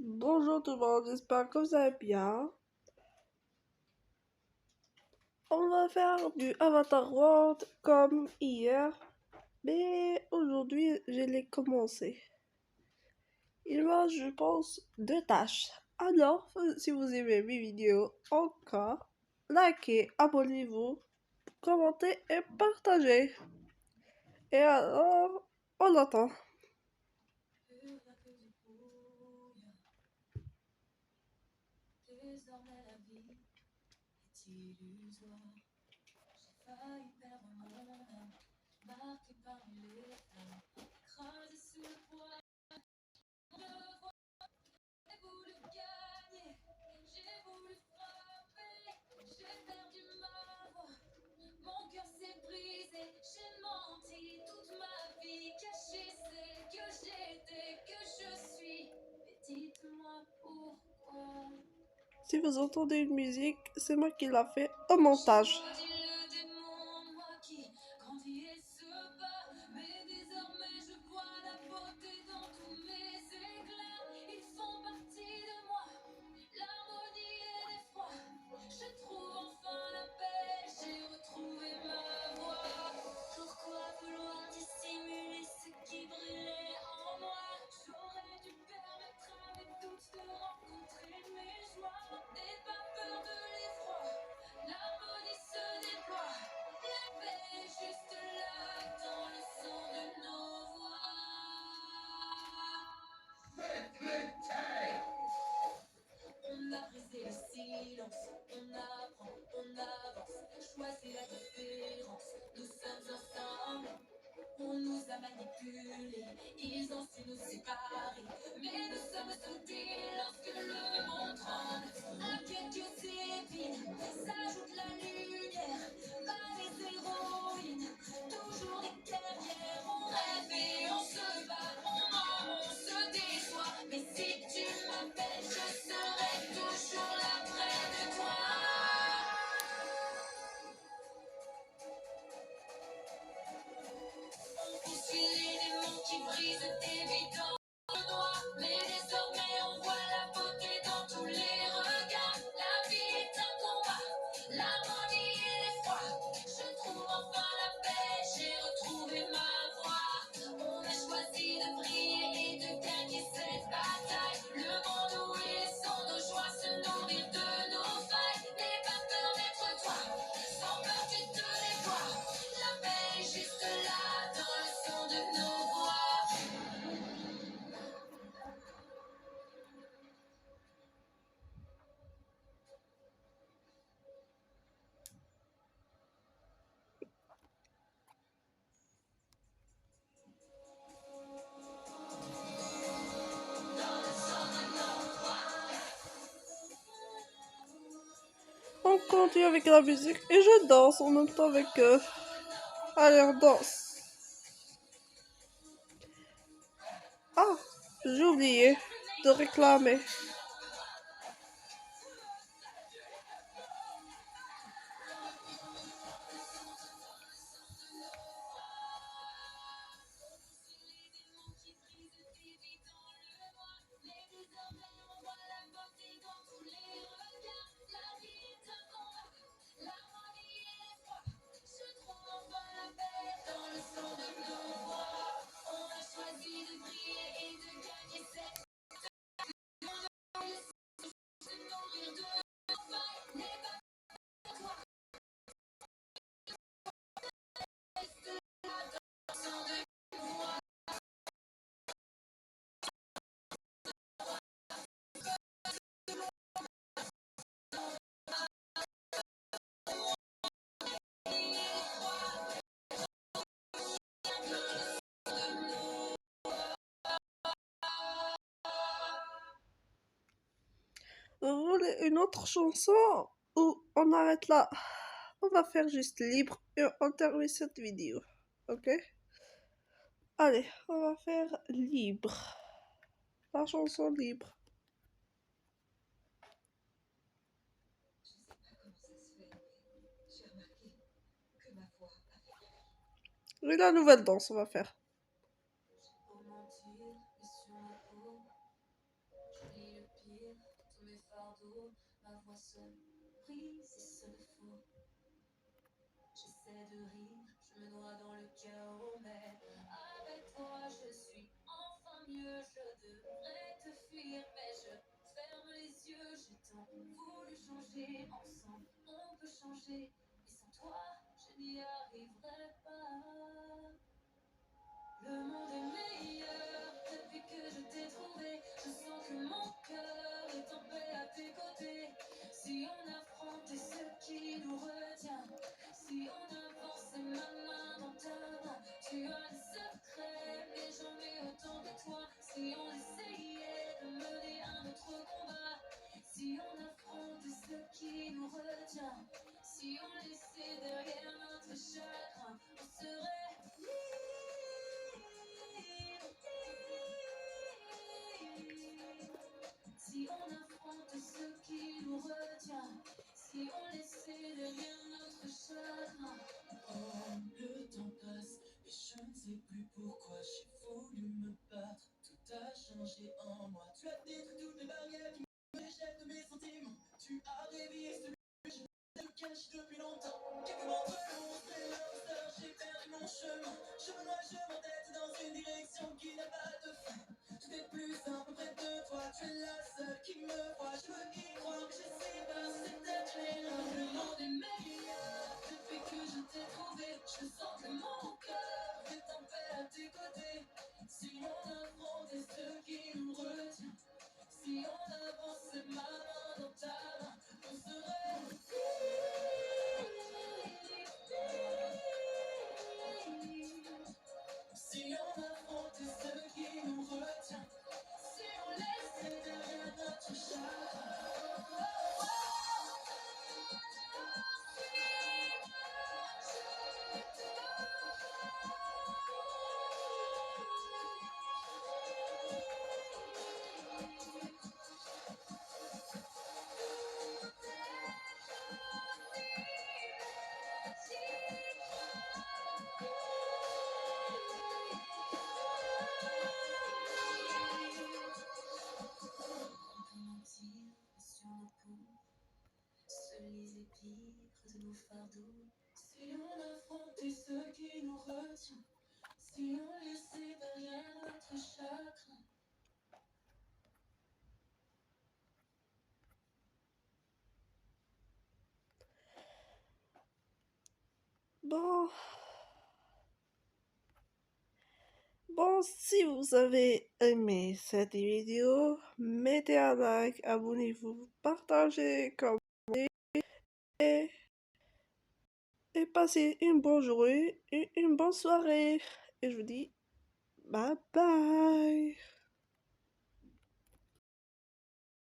Bonjour tout le monde, j'espère que vous allez bien. On va faire du Avatar World comme hier, mais aujourd'hui je l'ai commencé. Il me reste, je pense, 2 tâches. Alors, si vous aimez mes vidéos encore, likez, abonnez-vous, commentez et partagez. Et alors, on attend. Désormais la vie est illusoire. J'ai failli perdre mon âme, marqué parmi les flammes, écrasé sous le poids. Mon devoir, j'ai voulu gagner, j'ai voulu frapper, j'ai perdu ma voix. Mon cœur s'est brisé, j'ai menti toute ma vie, caché ce que j'étais, que je suis. Mais dites-moi pourquoi. Si vous entendez une musique, c'est moi qui l'a fait au montage. J'ai maudit le démon, moi qui grandit et se bat. Mais désormais je vois la beauté dans tous mes éclats. Ils font partie de moi, l'harmonie et l'effroi. Je trouve enfin la paix, j'ai retrouvé ma voix. Pourquoi vouloir dissimuler ce qui brûlait en moi? J'aurais dû permettre à mes doutes de rencontrer mes joies. N'aie pas peur de l'effroi. L'harmonie se déploie, la paix est juste là dans le son de nos voix. On a brisé le silence, on apprend, on avance, choisit la différence, nous sommes ensemble. On nous a manipulés, ils ont su nous séparer, mais nous sommes soudés lorsque le monde tremble. À quelques épines s'ajoute la lumière, pas les héroïnes, toujours des guerrières. On rêve et on se bat, on ment, on se déçoit, mais si tu m'appelles, je serai toujours là près de toi. On poursuit les démons qui brisent évidemment le droit. Mais désormais on voit la beauté dans tous les regards. La vie est un combat, l'harmonie et l'effroi. Je trouve enfin la paix, j'ai retrouvé ma voix. On a choisi de briller et de gagner cette bataille. Le monde où ils sont nos joies, se nourrir de nos failles. N'aie pas peur d'être toi, sans peur tu te déploies. La paix est juste là dans le son de nos voix. On continue avec la musique et je danse en même temps avec eux. Allez, on danse. Ah, j'ai oublié de réclamer. Vous voulez une autre chanson ou on arrête là? On va faire juste libre et on termine cette vidéo. Ok? Allez, on va faire libre. La chanson libre. Et la nouvelle danse, on va faire. Pour mentir, et sur ma peau, je lis fuir tous mes fardeaux, ma voix seule brise et se défaut. J'essaie de rire, je me noie dans le chaos, mais avec toi je suis enfin mieux. Je devrais te fuir, mais je ferme les yeux. J'ai tant voulu changer, ensemble on peut changer, mais sans toi je n'y arriverai pas. Le monde est meilleur depuis que je t'ai trouvé. Je sens que mon cœur est en paix à tes côtés. Si on affrontait ce qui nous retient, si on avançait ma main dans ta main, tu as les secrets, mais j'en ai autant que toi. Si on essayait de mener un autre combat, si on affrontait ce qui nous retient, si on laissait derrière notre chagrin, on serait si on affronte ce qui nous retient, si on laissait derrière notre chagrin. Oh, le temps passe et je ne sais plus pourquoi j'ai voulu me battre. Tout a changé en moi. Tu as détruit toutes les barrières qui me déjettent de mes sentiments. Tu as réveillé celui que je cache depuis longtemps. Quelques moments de l'eau, c'est l'heure, j'ai perdu mon chemin. Je me noie, je m'entête dans une direction qui n'a pas de fin. Tout est plus simple près de toi, tu es la seule qui me voit. Je veux y croire, mais je sais pas si c'était clair. Le monde est meilleur depuis que je t'ai trouvé. Je sens que mon cœur est en paix à tes côtés. Si on affrontait ce qui nous retient, si on avançait ma main dans ta main, on serait si on affrontait ce qui nous retient, si on laissait derrière notre chagrin. Sur nos peaux se lisent les pires de nos fardeaux. Si on affrontait ce qui nous retient, si on laissait derrière notre chagrin. Bon. Bon, si vous avez aimé cette vidéo, mettez un like, abonnez-vous, partagez, commentez et passez une bonne journée et une bonne soirée. Et je vous dis bye bye.